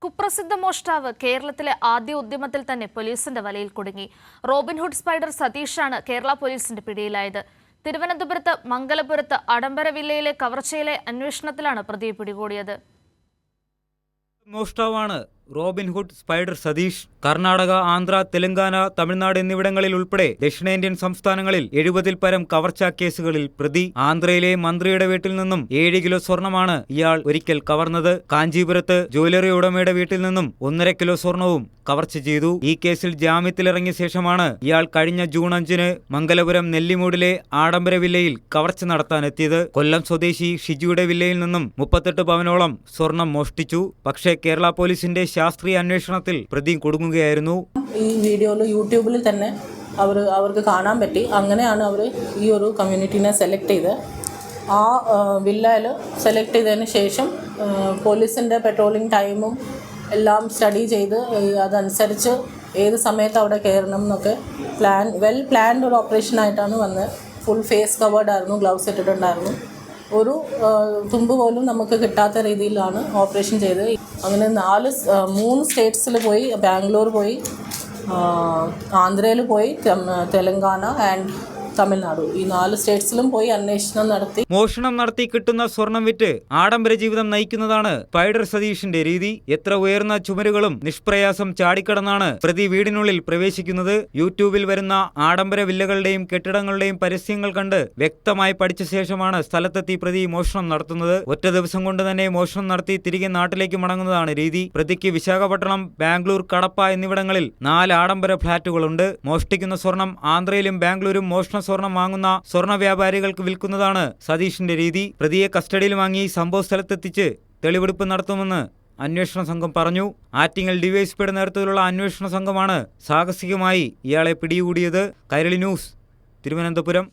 കുപ്രസിദ്ധ മോഷ്ടാവ് കേരളത്തിലെ ആദ്യ ഉദ്യമത്തിൽ തന്നെ പോലീസിന്റെ വലയിൽ കുടുങ്ങി. റോബിൻഹുഡ് സ്പൈഡർ സതീഷാണ് കേരള പോലീസിന്റെ പിടിയിലായത്. തിരുവനന്തപുരത്ത് മംഗലപുരത്ത് അടമ്പര വില്ലയിലെ കവർച്ചയിലെ അന്വേഷണത്തിലാണ് പ്രതിയെ പിടികൂടിയത്. മോഷ്ടാവാണ് റോബിൻഹുഡ് സ്പൈഡർ സതീഷ്. കർണാടക, ആന്ധ്ര, തെലങ്കാന, തമിഴ്നാട് എന്നിവിടങ്ങളിൽ ഉൾപ്പെടെ ദക്ഷിണേന്ത്യൻ സംസ്ഥാനങ്ങളിൽ 70-ൽ പരം കവർച്ചാ കേസുകളിൽ പ്രതി. ആന്ധ്രയിലെ മന്ത്രിയുടെ വീട്ടിൽ നിന്നും 7 കിലോ സ്വർണമാണ് ഇയാൾ ഒരിക്കൽ കവർന്നത്. കാഞ്ചീപുരത്ത് ജ്വല്ലറി ഉടമയുടെ വീട്ടിൽ നിന്നും 1.5 കിലോ സ്വർണവും കവർച്ച ചെയ്തു. ഈ കേസിൽ ജാമ്യത്തിലിറങ്ങിയ ശേഷമാണ് ഇയാൾ കഴിഞ്ഞ ജൂൺ 5-ന് മംഗലപുരം നെല്ലിമൂടിലെ ആഡംബര വില്ലയിൽ കവർച്ച നടത്താനെത്തിയത്. കൊല്ലം സ്വദേശി ഷിജിയുടെ വില്ലയിൽ നിന്നും 38 പവനോളം സ്വർണം മോഷ്ടിച്ചു. പക്ഷേ കേരള പോലീസിന്റെ ശാസ്ത്രീയ അന്വേഷണത്തിൽ പ്രതി കുടുങ്ങുകയായിരുന്നു. ഈ വീഡിയോയിൽ യൂട്യൂബിൽ തന്നെ അവർക്ക് കാണാൻ പറ്റി. അങ്ങനെയാണ് അവർ ഈ ഒരു കമ്മ്യൂണിറ്റീനെ സെലക്ട് ചെയ്ത് ആ വില്ലയിൽ സെലക്ട് ചെയ്തതിന് ശേഷം പോലീസിൻ്റെ പെട്രോളിംഗ് ടൈമും എല്ലാം സ്റ്റഡി ചെയ്ത് അതനുസരിച്ച് ഏത് സമയത്ത് അവിടെ കയറണം എന്നൊക്കെ വെൽ പ്ലാൻഡ് ഒരു ഓപ്പറേഷനായിട്ടാണ് വന്നത്. ഫുൾ ഫേസ് കവേർഡ് ആയിരുന്നു, ഗ്ലൗസ് ഇട്ടിട്ടുണ്ടായിരുന്നു. ഒരു തുമ്പ് പോലും നമുക്ക് കിട്ടാത്ത രീതിയിലാണ് ഓപ്പറേഷൻ ചെയ്തത്. അങ്ങനെ 3 സ്റ്റേറ്റ്സിൽ പോയി, ബാംഗ്ലൂർ പോയി, ആന്ധ്രയിൽ പോയി, തെലങ്കാന ആൻഡ് തമിഴ്നാട്, ഈ 4 സ്റ്റേറ്റ്സിലും പോയി അന്വേഷണം നടത്തി. മോഷണം നടത്തി കിട്ടുന്ന സ്വർണം വിറ്റ് ആഡംബര ജീവിതം നയിക്കുന്നതാണ് സ്പൈഡർ സതീഷിന്റെ രീതി. എത്ര ഉയർന്ന ചുമരുകളും നിഷ്പ്രയാസം ചാടിക്കടന്നാണ് പ്രതി വീടിനുള്ളിൽ പ്രവേശിക്കുന്നത്. യൂട്യൂബിൽ വരുന്ന ആഡംബര വില്ലകളുടെയും കെട്ടിടങ്ങളുടെയും പരസ്യങ്ങൾ കണ്ട് വ്യക്തമായി പഠിച്ച ശേഷമാണ് സ്ഥലത്തെത്തി പ്രതി മോഷണം നടത്തുന്നത്. ഒറ്റ ദിവസം കൊണ്ട് തന്നെ മോഷണം നടത്തി തിരികെ നാട്ടിലേക്ക് മടങ്ങുന്നതാണ് രീതി. പ്രതിക്ക് വിശാഖപട്ടണം, ബാംഗ്ലൂർ, കടപ്പ എന്നിവിടങ്ങളിൽ 4 ആഡംബര ഫ്ളാറ്റുകളുണ്ട്. മോഷ്ടിക്കുന്ന സ്വർണം ആന്ധ്രയിലും ബാംഗ്ലൂരും മോഷണ സ്വർണം വാങ്ങുന്ന സ്വർണ്ണ വ്യാപാരികൾക്ക് വിൽക്കുന്നതാണ് സതീഷിന്റെ രീതി. പ്രതിയെ കസ്റ്റഡിയിൽ വാങ്ങി സംഭവ സ്ഥലത്തെത്തിച്ച് തെളിവെടുപ്പ് നടത്തുമെന്ന് അന്വേഷണ സംഘം പറഞ്ഞു. ആറ്റിങ്ങൽ ഡിവൈഎസ്പിയുടെ നേതൃത്വത്തിലുള്ള അന്വേഷണ സംഘമാണ് സാഹസികമായി ഇയാളെ പിടികൂടിയത്. കൈരളി ന്യൂസ്, തിരുവനന്തപുരം.